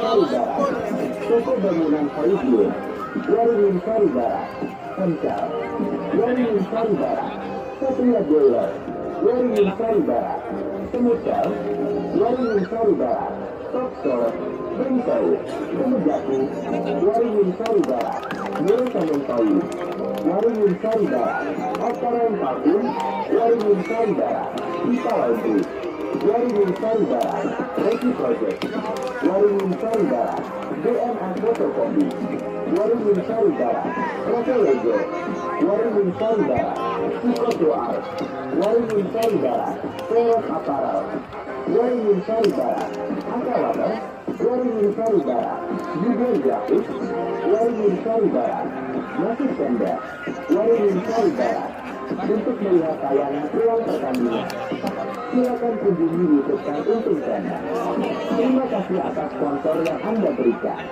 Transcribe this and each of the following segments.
Sari Barat, toko bangunan Faizul, Waringin Sari Barat, Kencal, Waringin Sari Barat, Satria Boiler, Waringin Sari Barat, Semucal, Waringin Sari Barat, Toktor, Bengkau, Kemejati, Waringin Sari Barat, Desa Mentoi, Waringin Sari Barat, Oparan Pakun, Waringin Sari Barat, Pipa Laundry, Waringin Sari Barat, Reki Project, Waringin Sari Barat, DNA Fotokopi, Waringin Sari Barat, Roko Logo, Waringin Sari Barat, Suko Doar, Waringin Sari Barat, Peros Aparal, Waringin Sari Barat, Akawada, Waringin Sari Barat, Jubel Grafis, Waringin Sari Barat, Nasi Penda, Waringin Sari Barat. Untuk melihat tayangan ulang pertandingan, silakan kunjungi YouTube Untung Ganda. Terima kasih atas sponsor yang Anda berikan.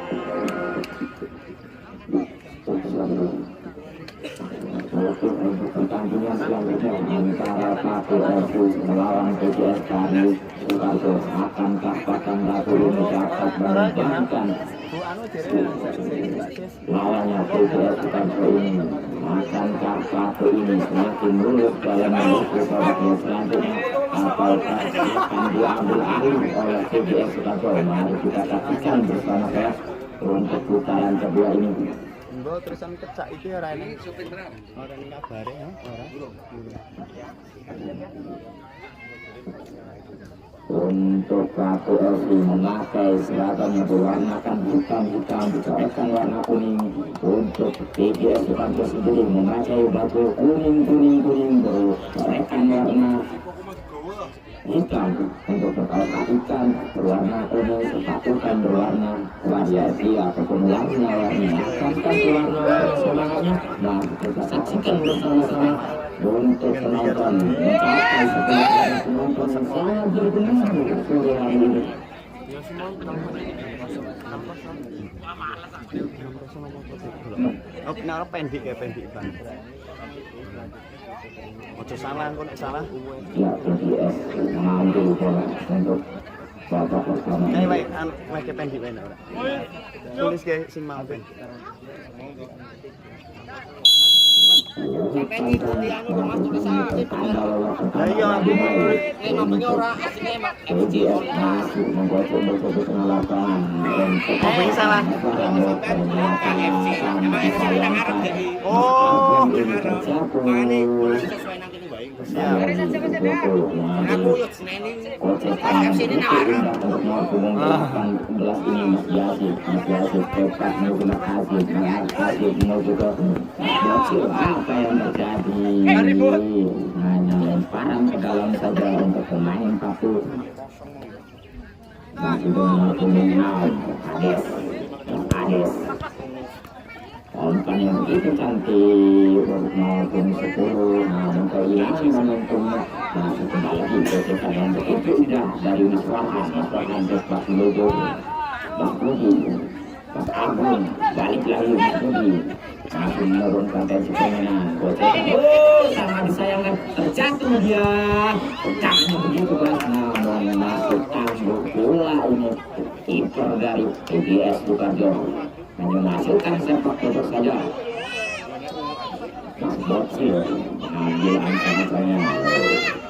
Pertandingan selanjutnya antara Paku RU melawan PJS Tani Soekarto, akankah Pakan Ratu mendapat membangkitkan lawannya PJS Soekarto ini? Akankah Paku ini semakin mulus dalam menuju babak selanjutnya, ataukah akan diambil alih oleh PJS Soekarto? Mari kita saksikan bersama saya untuk putaran kedua ini. Mbok terusan kecak iki ora enak. Ora ning kabare ya, ora. Untuk Paku RU memakai seragam yang berwarnakan hitam-hitam dicoretkan warna kuning. Untuk PJS Soekarto sendiri memakai baju kuning bercoretkan warna hitam. Untuk berkaos hitam berwarna kuning, sepatukan berwarna variasi ataupun warna-warni. Akankah warna semangatnya? Nah, kita saksikan bersama-sama. Untuk penonton mencapai setelah penonton yang sangat bergerak sore hari ini. Oh, nara pendek ya, pendek banget. Ojo salah, kok nek salah. Ya, PJS mengambil bola untuk babak pertama. Baik, make pendek wae ora. Tulis ge sing mau pendek. Sampai di anu rumah tulisan Ayo namanya orang aslinya mak PJS masih membuat untuk tengah lapangan. Oh, ini salah. Oh, sesuai nanti baik. Aku yuk seneni FC ini narang. Apa yang terjadi? Hanya lemparan ke dalam saja untuk pemain Paku. Masih dengan kuningan Ades. Umpan yang begitu cantik maupun 10, namun kehilangan momentumnya. Masih kembali lagi kesekan yang begitu indah dari Mas Farhan Depak Logo, Bang Budi, Mas Agung, balik lagi Mas Budi. Masih menurunkan tensi permainan. Sangat disayangkan, terjatuh dia. Pecahnya begitu keras, namun masuk tanduk bola ini. Kiper dari PJS Soekarto hanya menghasilkan sepak bola saja. Mas Bocil ambil ancamannya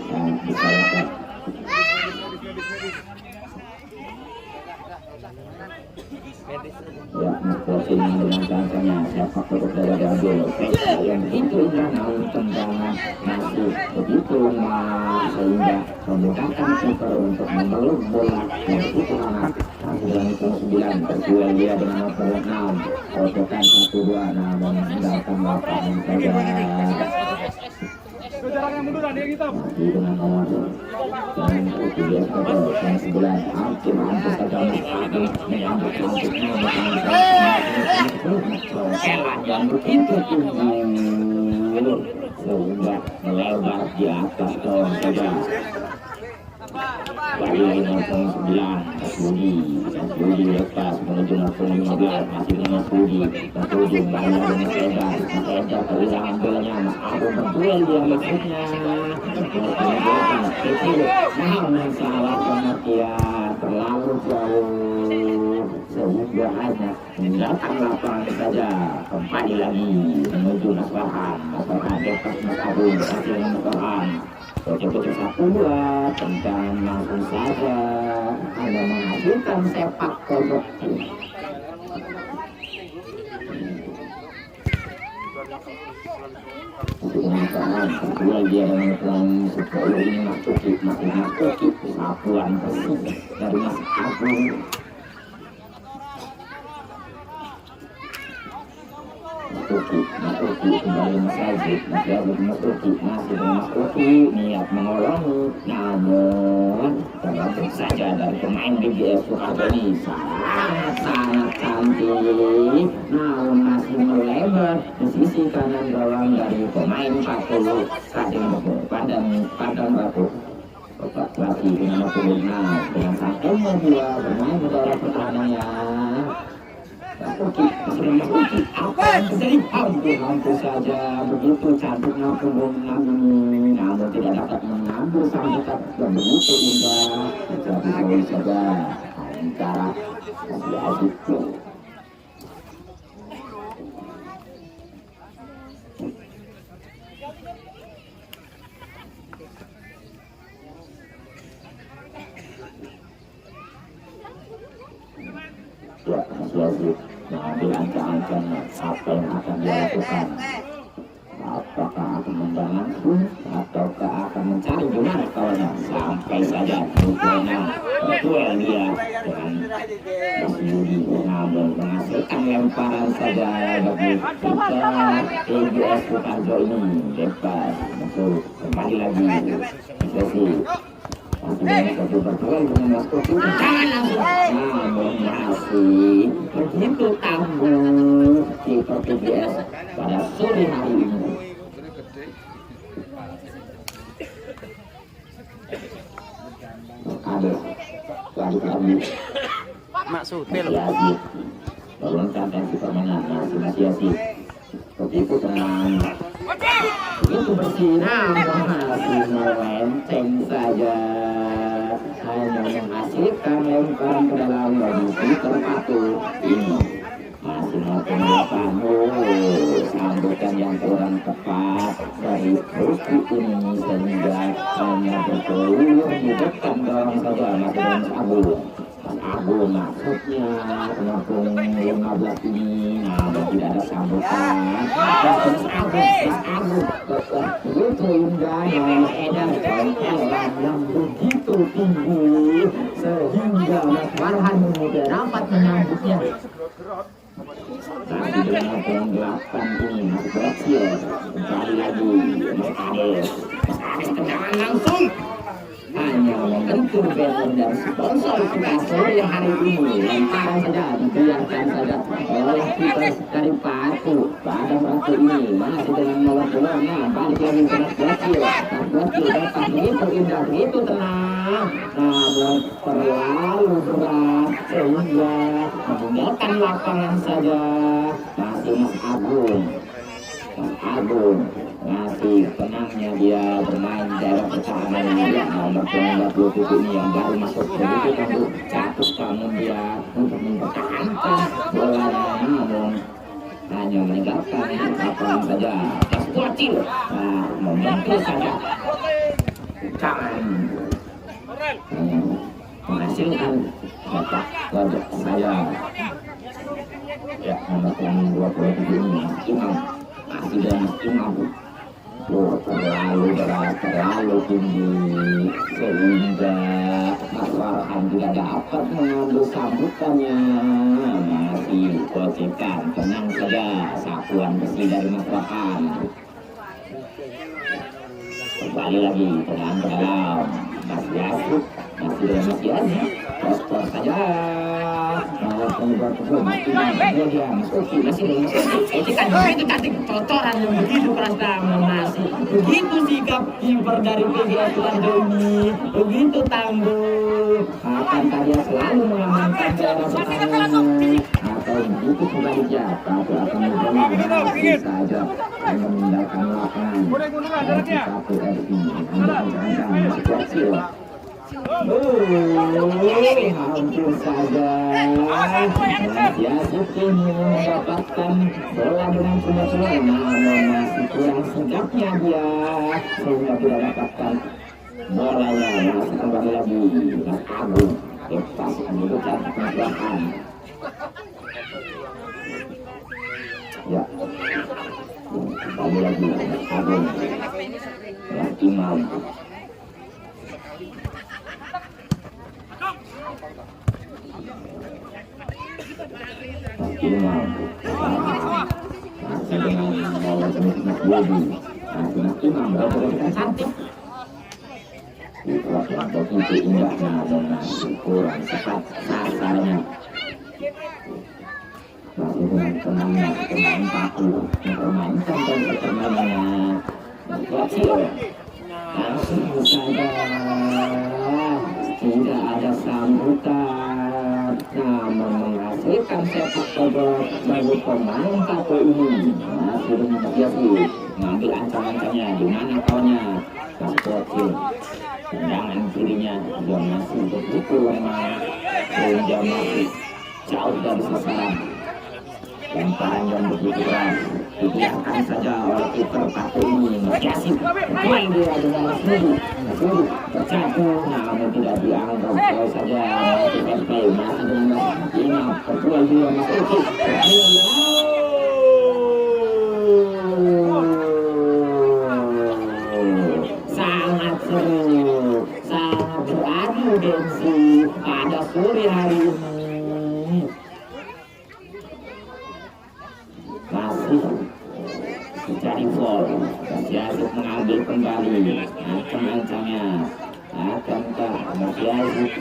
dan disalahkan. Ya, Mas Bocil menangkannya, sepak bola saja diambil. Yang begitu indah, namun tendangan masih begitu lemah sehingga memudahkan kiper untuk memeluk bola yang begitu hangat. Dengan itu 9 berduel dia dengan nomor 6, kocokan 1-2, namun meninggalkan lapangan saja. Masih dengan nomor dan PJS Soekarto yang 9, hampir saja Mas Agung mengambil cantiknya dan begitu tinggi sehingga melebar di atas gawang saja. Bagi nomor 9 Mas Budi lepas menuju nomor 15 masih dengan Mas Budi. Mas Budi banyak dengan Edar. Mas Edar kehilangan bolanya. Mas Agung berduel dia maksudnya. Namun salah pengertian terlalu jauh sehingga hanya meninggalkan lapangan saja. Kembali lagi menuju Mas Farhan. Mas Farhan lepas Mas Agung masih dengan Mas Farhan. Pojok-pojok 1-2 tentang langsung saja hanya menghasilkan sepak pojok. Dengan kedua dia dengan sepuluh ini masuki satuan bersih dari Mas Agung. Masuki kembali Mas Aziz, masih dengan Mas Uki niat mengolongi, namun terlalu saja dari pemain BGS Soekarno ini sangat cantik, namun masih melebar di sisi kanan gawang dari pemain 40 Padang Batu. Bapak lagi dengan 56 dengan satunya dia bermain udara pertahanannya. Apa yang terjadi? Hampir saja begitu cantiknya punggungnya ini, namun tidak dapat mengambil sang dekat dan begitu indah. Jadi boleh saja antara si Aziz. Ya, Mas Yazid mengambil ancang-ancangnya apa yang akan dilakukan. Apakah akan membantu ataukah akan mencari benar kawannya sampai saja Ukraina berduel dia dengan Mas Yudi, namun menghasilkan lemparan saja bagi kita EGS Soekarno ini lepas masuk kembali lagi sesi. Masih berduel dengan Mas Kopi, namun masih begitu tangguh di PGS pada sore hari ini. Ada lagi Mak Sutil. Yazid turunkan tensi permainan masih Yazid. Begitu tenang, begitu bersih, namun masih melenceng saja, hanya menghasilkan lemparan ke dalam bagi Peter Patu. Ini masih melakukan sambutan yang kurang tepat dari Ruski ini sehingga hanya berkeluar di depan gawang saja masih Mas Agung. Mas Agung maksudnya penampung 15 ini, namun tidak ada sambutan. Mas Agung begitu indahnya Edar Kontelan yang begitu tinggi sehingga Mas Farhan tidak dapat menyambutnya. Tapi dengan poin 8 ini masih berhasil mencari lagi Mas Ades. Mas Ades tendangan langsung hanya membentur banner dan sponsor kita sore hari ini. Lemparan saja dibiarkan saja oleh kita dari Patu. Pada waktu ini masih dengan nomor 2 balik lagi ke Mas Bacil. Mas Bacil dapat begitu indah, begitu tenang, namun terlalu berat sehingga meninggalkan lapangan saja. Masih Mas Agung. Mas Agung masih tenangnya dia bermain daerah pertahanan dia nomor 27 ini yang baru masuk begitu tangguh jatuh bangun dia untuk mempertahankan bolanya, namun hanya meninggalkan lapangan saja. Mas Bacil membantu saja jangan menghasilkan bapak wajah saya ya nomor 27 ini Imam masih dan Imam terlalu berat, terlalu tinggi sehingga Mas Farhan tidak dapat mengambil sambutannya. Masih kocikan, tenang saja satuan bersih dari Mas Farhan. Kembali lagi tenang ke dalam Mas Yazid, masih dengan Mas Yazid, pospor saja. Nomor Itu kan begitu cantik cocoran yang begitu keras tangan masih. Begitu sikap kiper dari PGS Sukademi, begitu tangguh. Akan dia selalu mengamankan daerah pertahanan atau begitu sebaliknya, tapi akan menjadi saja memindahkan lapangan. Satu RI anda situasi. Hampir saja Yasukin mendapatkan bola dengan punya namun masih kurang sigapnya dia sehingga tidak dapatkan bolanya. Masih kembali lagi Mas Agung lepas menunjukkan kekuatan. Ya, kembali lagi Mas Agung yang Imam. Imam masih dengan bola Mas Bobi. Mas Imam bergerak cantik. Dikeluarkan begitu indah namun masih kurang tepat sasarannya. Masih dengan tenangnya pemain baku mempermainkan dan permainannya kecil. Langsung saja tidak ada sambutan namun menghasilkan sepak bola bagi pemain satu ini. Masih dengan Yasi mengambil ancang-ancangnya di mana kawannya Mas Bocil. Tendangan kirinya juga masih begitu lemah sehingga masih jauh dari sasaran. Lemparan yang begitu keras dibiarkan saja oleh kiper satu ini. Yasi main dia dengan Mas Budi terjatuh namun tidak dianggap. Kalau saja masih FP masih dengan Imam berjual dia Mas Uki. Sangat seru, sangat beradu gengsi pada sore hari ini. Masih mencari gol. Yasir mengambil kembali ancang-ancangnya. Akankah Mas Yasir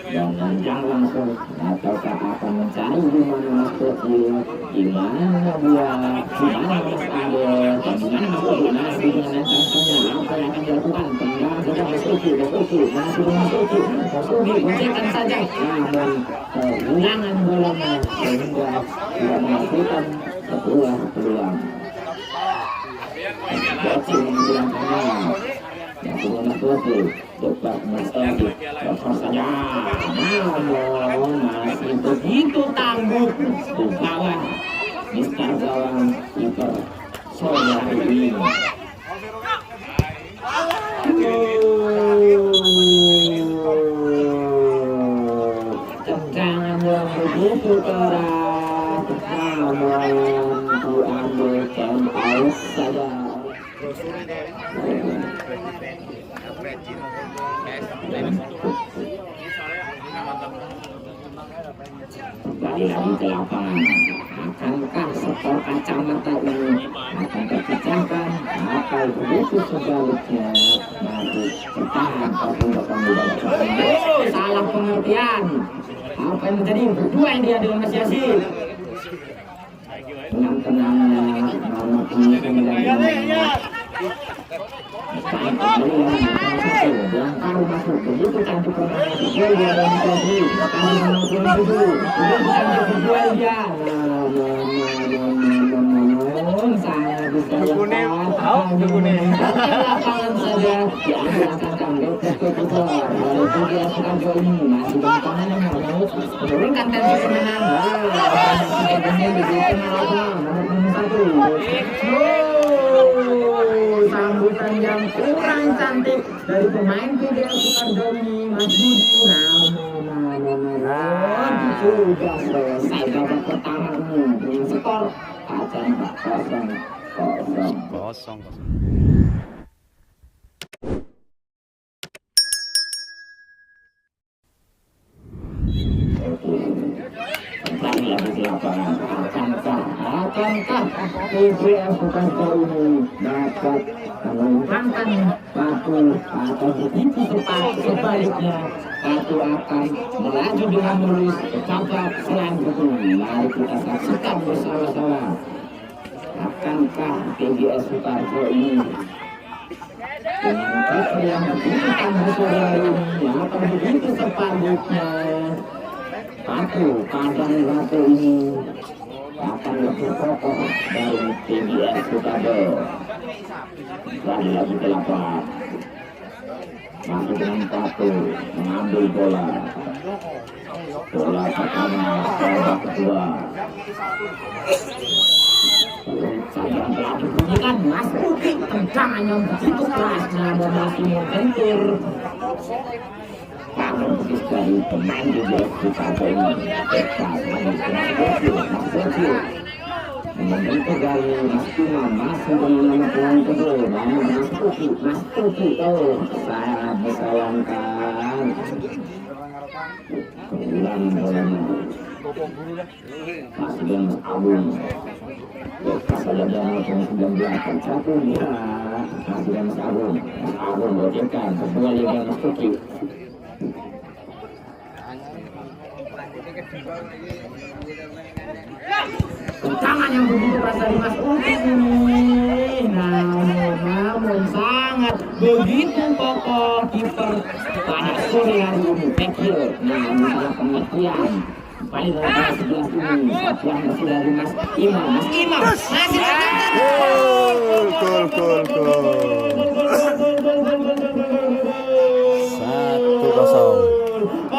dan menjang langsung ataukah akan mencari di mana Mas Bocil, di mana dia, di mana Mas Ade, dan di mana Mas Bocil masih dengan ancang-ancangnya. Apa yang akan dilakukan? Tendangan saja Mas Bocil, masih dengan Mas Bocil, gocekan saja. Namun kehilangan bolanya sehingga tidak menghasilkan sebuah peluang. Bocil menghilangkannya. Yang kedua Mas Bocil dekat Mas Edi dokter saja namun masih begitu tangguh di bawah Mister Gawang kiper sore hari ini. Tendangan yang begitu keras namun diambil time out saja. Kembali lagi ke lapangan. Akankah skor kacamata ini akan terpecahkan atau begitu sebaliknya masih bertahan tapi akan dibawa salah pengertian. Apa yang terjadi? Berdua yang dia dengan Mas Yasir. Dengan tenangnya nomor 9 yang tahu masuk begitu cantik permainan dia dan Kofi kami menonton begitu cantik berjual dia sangat disayangkan lapangan saja diangkat-angkatkan ke keluar oleh PGS Sukademi masih dengan tangan yang harus menurunkan tensi serangan. Sambutan yang kurang cantik dari pemain PGS Sukademi Mas Budi. Namun sudah selesai babak pertama ini dengan skor kacamata 0-0. Kembali lagi di lapangan. Akankah apakah TGS Sukarjo ini dapat mengembangkan Patu atau begitu sebaliknya Patu akan melaju dengan mulus ke babak selanjutnya. Mari kita saksikan bersama-sama. Akankah TGS Sukarjo ini dengan kata yang begitu tangguh ini atau begitu sepaliknya Patu Padang Batu ini akan lebih kokoh dari TGS Sukarjo. Lagi ke lapangan masuk dengan Patu mengambil bola pertama, bola kedua sayang telah dibunyikan Mas Uki, tendangan yang begitu keras namun masih membentur tangan betis dari pemain TGS Sukarjo ini. Cepat manis dengan Mas Uki membentuk dari Mas Imam masih dengan pelan kedua namun Mas Uki sangat disayangkan ulang bolanya masih dengan Mas Agung saja dalam 19 satu dia masih dengan Mas Agung bocorkan kembali dengan Mas Uki. Tendangan yang begitu keras dari Mas Uki ini namun sangat begitu kokoh kiper pada sore hari ini Tekil. Namun sangat pengertian paling dalam 11 ini satuan masih dari Mas Imam masih Gol 1-0.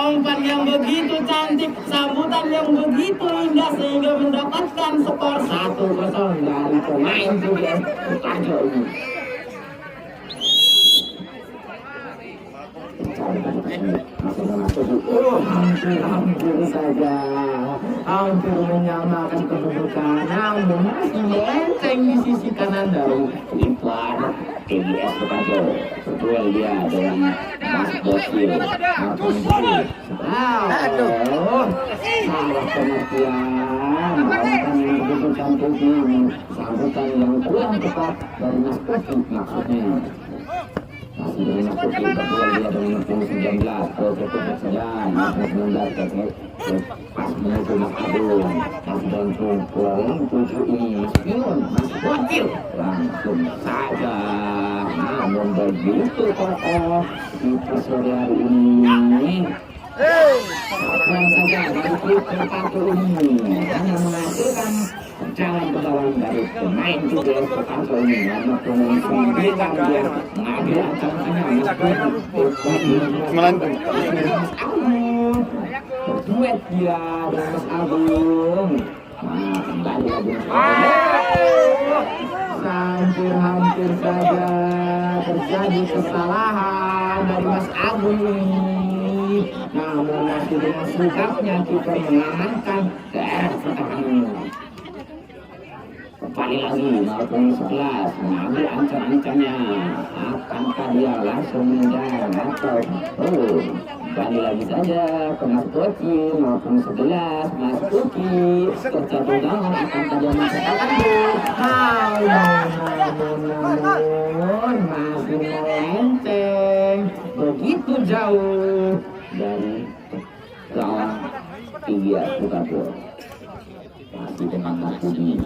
Umpan yang begitu cantik, sambutan yang begitu indah sehingga mendapatkan skor 1-0 dari pemain TGS Sukarjo ini. Hampir saja, hampir menyamakan kedudukan, namun masih melenceng di sisi kanan dari kiper TGS Sukarjo. Betul dia dengan Mas Bokil. Salah pengertian, lawan yang begitu cantik ini, sambutan yang kurang tepat dari Mas Bokil maksudnya. Masih dengan Mas Bokil, betul dia dengan 19, cukup saja, Mas 19, pas menuju Mas Agung, Mas Bongkung, pulang 7 ini, Mas Bokil, langsung saja. Namun begitu kokoh kita sore hari ini yang saja dari kiper Patu ini hanya menghasilkan jalan ke dalam dari pemain TGS Sukarjo ini karena pemain sendiri dia mengambil ancamannya Melantung berduet dia dengan Mas Agung. Nah, kembali lagi hampir saja terjadi kesalahan dari Mas Agung ini, namun masih dengan sigapnya kita mengamankan daerah pertahanan. Kembali lagi maupun 11 mengambil ancam-ancamnya, akankah dia langsung menendang atau kembali lagi saja ke Mas Uki maupun 11 Mas Uki terjatuh tangan akankah dia menciptakan namun masih melenceng begitu jauh dari gawang TGS Sukarjo. Masih dengan Mas Budi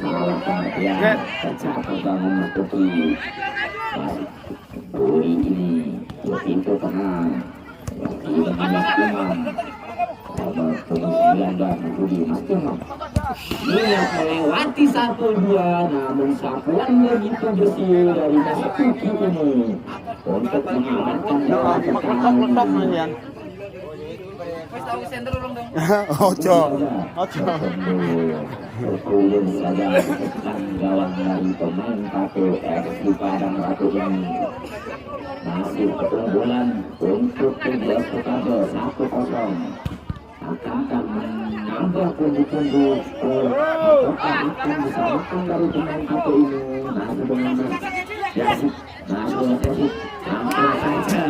salah pengertian tercapai bangun Mas Uki. Budi ini begitu tenang masih dengan Mas Imam nomor 19 Budi Mas Imam niat melewati 1-2 namun sapuan begitu bersih dari Mas Uki ini untuk mengamankan jalan pertahanan. Ojo. Berkulun saja kesekan gawang dari pemain Patu FC Padang Batu ini. Masih keunggulan untuk TGS Sukarjo 1-0. Akankah menambah pundi-pundi akan disamakan dari pemain Patu ini. Masih dengan Mas Yasid, masih dengan Yasid, hampir saja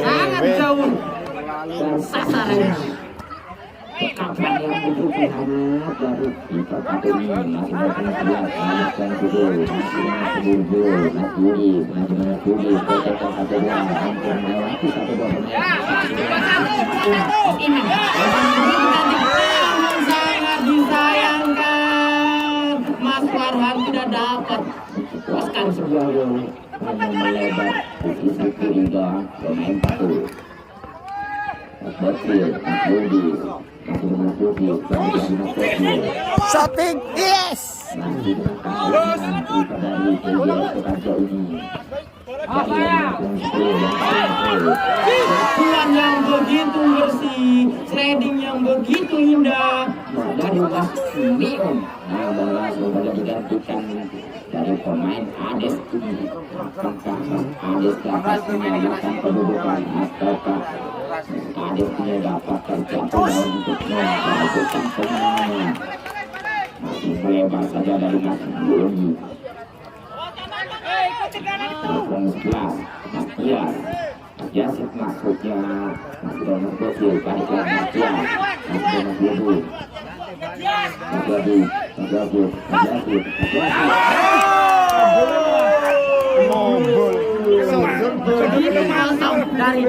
sangat jauh dan sasarannya. Akan yang begitu hangat dari kita satu ini masih berpengaruh dan juga masih buru satu dua hampir melewati satu dua sangat disayangkan Mas Farhan tidak dapat puaskan sebuah gol hanya melebar di sisi kiri doang pemain satu. Bakil, Budi, masih dengan Budi, Shooting, yes. masih dengan keharusan kita dari Budi Sukarjo ini. Pukulan yang begitu bersih, sliding yang begitu indah Dari Mas Mion, nah langsung saja digantikan dari pemain Ades ini. Apakah Ades dapat menyelamatkan kedudukan ataukah Ades ini dapat terjatuh untuk melanjutkan kemenangannya? Masih melebar saja dari Mas Yoni. Dukung 11, Mas Tias. Jasik masuknya masih dengan Bokil, balik lagi Mas Tias. Masih dengan Budi. begitu malsam dari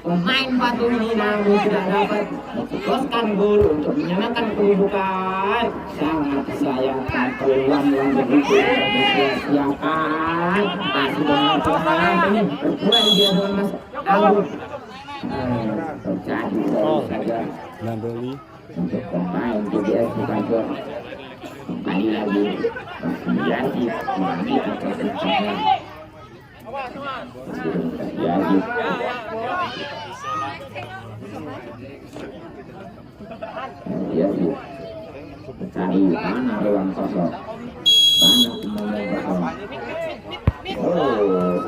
pemain Batu ini namun tidak dapat menciptakan gol untuk menyamakan kedudukan. Sangat disayangkan peluang yang begitu disia-siakan. Masih dengan pertahanan ini berkurang dia dengan Mas Anggun. Terjadi baru saja Nandoli. untuk pemain GBS Sukarjo. Kembali lagi menjadi melanjutkan persembahan. Terjadi mencari mana ruang kosong, mana pemain kosong. Oh,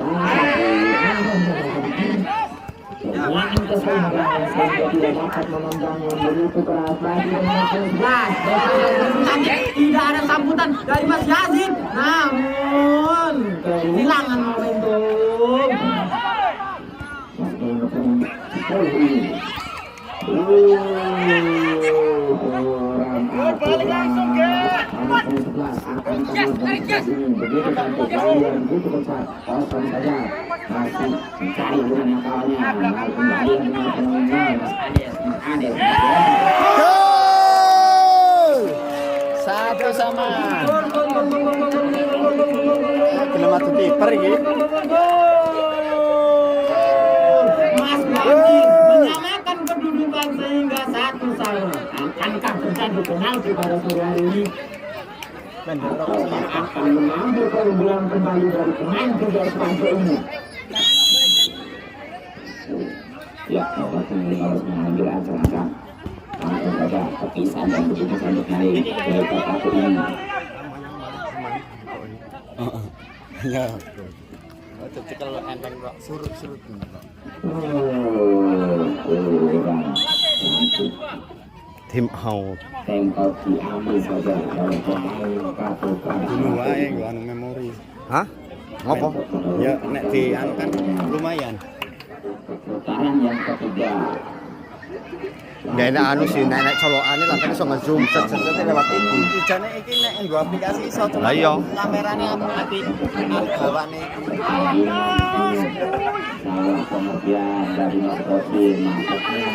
Ruangan kesempatan sehingga tidak dapat memandang yang begitu keras lagi dengan kelas. Tidak ada sambutan dari Mas Yazid, namun kehilangan momentum. Balik langsung ke begitu cantik kalian begitu besar kosong saja masih mencari bukan yang kawannya kembali dengan pemainnya Mas Ades Satu sama. Belum satu kiper ini. Mas Yazid menyamakan kedudukan sehingga 1-1. Akankah terjadi penalti pada sore hari ini? akan mengambil keunggulan kembali dari pemain Gejar Sukarjo ini. Ya, Bapak harus mengambil ancang-ancang. Langsung saja perpisahan dan keputusan untuk hari dari satu ini. Ya. Jadi kalau enteng kok surut-surut gitu. Kurang cantik. Tim out. Tempo diambil saja oleh pemain kartu Dulu wae gua anu memori. Hah? Ngopo? Ya nek di anu kan lumayan. Putaran yang ketiga. Nggak enak anu sih, nek colokane lah kan iso nge-zoom set lewat iki. Ijane iki nek nggo aplikasi iso cuma kamerane anu ati gawane iki. Salah pengertian dari Mas Kopi masuknya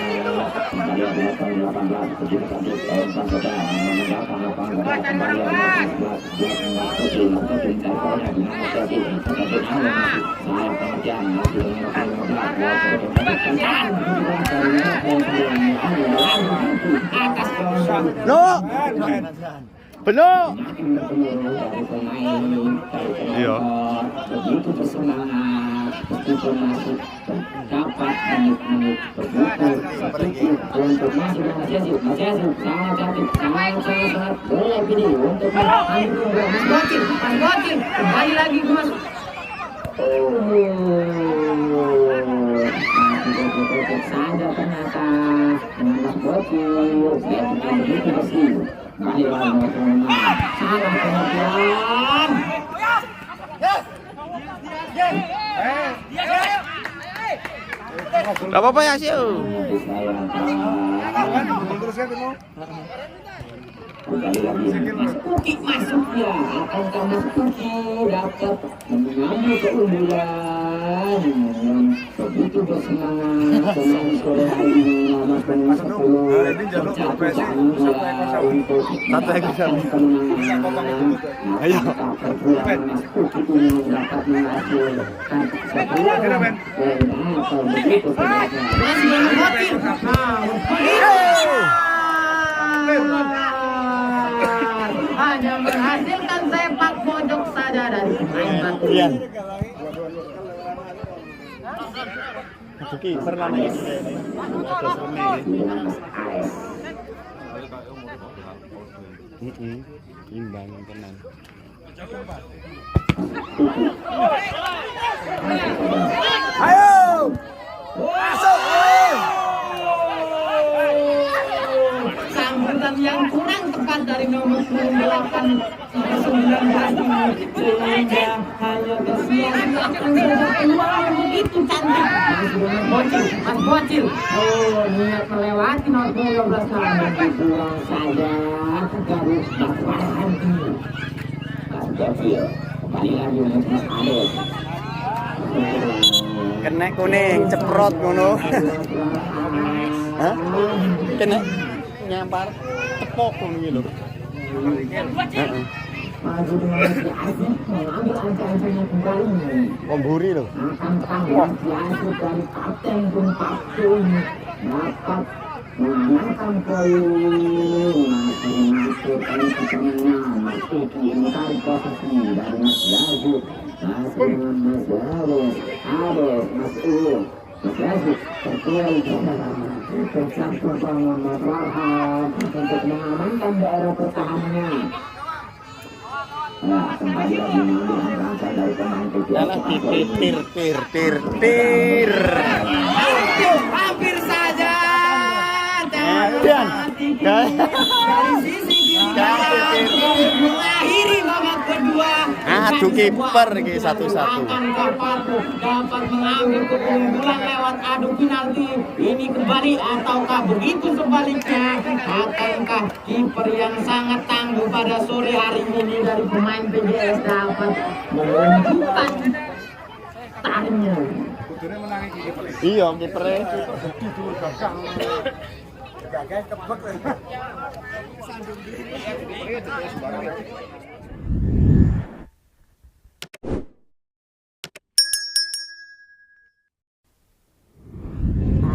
kembali ke 18 begitu cantik tahun saja meninggalkan lapangan kembali ke 11 Mas Kopi mencari di Mas Kopi cantik salah pengertian masih dengan 15 No. Penuh. Iya. Begitu bersemangat, begitu masih dapat menit-menit begitu untuk masuk Mas Yazid sangat cantik, sangat boleh ini untuk Mas Bocil kembali lagi ke Mas. Masih saja ternyata dengan Mas Bocil saya bukan begitu bersih. Mari teman-teman, salah pengertian. Gak apa-apa ya sih. Kembali lagi Mas Kuki masuk ya, akankah Mas Kuki dapat mengambil keunggulan yang begitu bersemangat dengan sore hari ini nomor 10 tercapai untuk mendapatkan kemenangan. Ayo. Perjuangan Mas Kuki ini dapat menghasilkan kemenangan atau begitu hanya menghasilkan sepak pojok saja dari pemain Batu. Iya. Itu kiper namanya. Imbang tenan. Ayo! Masuk! Sambutan yang kurang tepat dari nomor 98 sehingga hanya bersiap-siapkan saja peluang yang begitu cantik. Mas Bocil, oh niat melewati nomor 12 kali kurang saja garis berwarna biru. Mas Bocil kembali lagi Mas Adel. Kena kuning ceprot ngono. Hah? Kena nyampar tepok ngono iki lho. Heeh. Maju dengan si Aziz mengambil angka-angkanya kembali. Komburi lho. Angka-angka si Aziz dari kapten pun kapten dapat menangkan poin. Masih masuk dari pertandingan. Masih mencari posisi dari Mas Yazid. Masih dengan Mas Yazid. Ada Mas Uul. Mas Yazid terkait bersama dengan Mas Warham untuk mengamankan daerah pertahanannya. Nah, kembali lagi mengambil angka dari pemain Tir. hampir saja Dan dari sisi kiri mengakhiri babak kedua. aduh kiper iki satu-satu. Akankah Patu dapat mengambil keunggulan lewat adu penalti ini kembali ataukah begitu sebaliknya? Akankah kiper yang sangat tangguh pada sore hari ini dari pemain PJS dapat menunjukkan taringnya? Iya kipernya.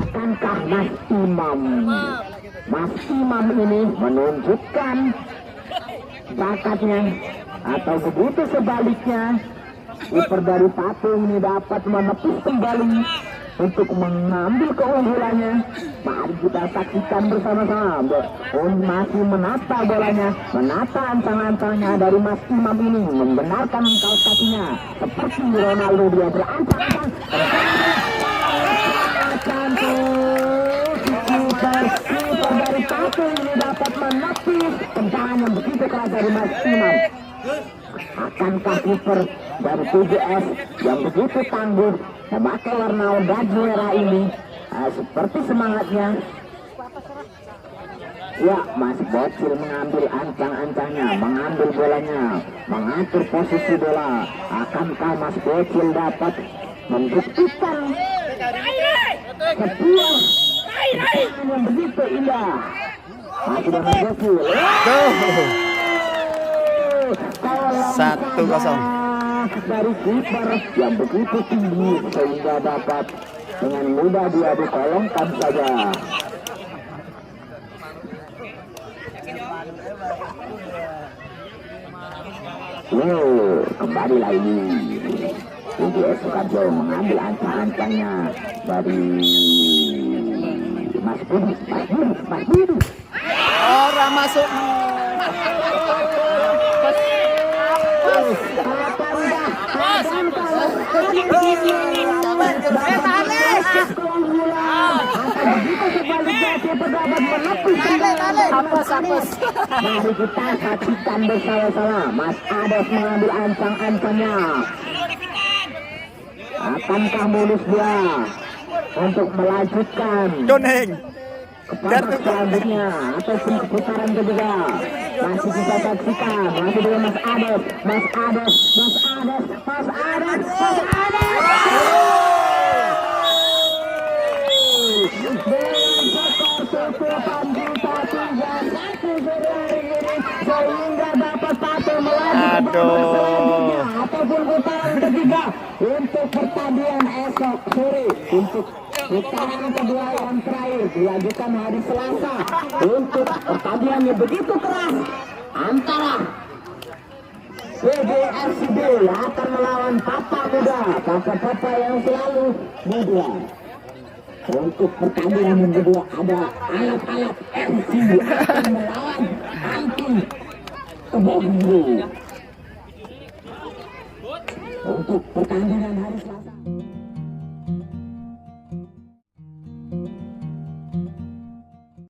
Akankah Mas Imam ini menunjukkan bakatnya atau begitu sebaliknya kiper dari Patu ini dapat menepis kembali untuk mengambil keunggulannya. Mari kita saksikan bersama-sama. Masih menata bolanya, menata ancang-ancangnya dari Mas Imam ini, membenarkan kaos kakinya seperti Ronaldo, dia berancang-ancang. Kiper dari Patu ini dapat menepis tendangan yang begitu keras dari Mas Imam. Akankah kiper dari PJS yang begitu tangguh memakai warna oranye merah ini seperti semangatnya? Ya, Mas Bocil mengambil ancang-ancangnya, mengambil bolanya, mengatur posisi bola. Akankah Mas Bocil dapat membuktikan sebuah tendangan yang begitu indah? Masih dengan Bocil. 1-0 dari kiper yang begitu tinggi sehingga dapat dengan mudah diadu kolongkan saja. Kembali lagi PJS Sukarjo mengambil ancang-ancangnya dari Mas Budi. Orang masuk. Mari kita saksikan bersama-sama. Mas Ades mengambil ancang-ancangnya. Akankah bonus dia? untuk melanjutkan Doneng. kepada selanjutnya atau putaran kedua. Masih kita saksikan, masih dengan Mas Ades. Sehingga dapat satu melaju ataupun putaran ketiga untuk pertandingan esok sore. Untuk putaran kedua yang terakhir dilanjutkan hari Selasa untuk pertandingan yang begitu keras antara PGRCB akan melawan Papa Muda, Papa yang selalu muda. Untuk pertandingan yang kedua ada alat-alat MC akan melawan anti kebanggu. Untuk pertandingan hari Selasa.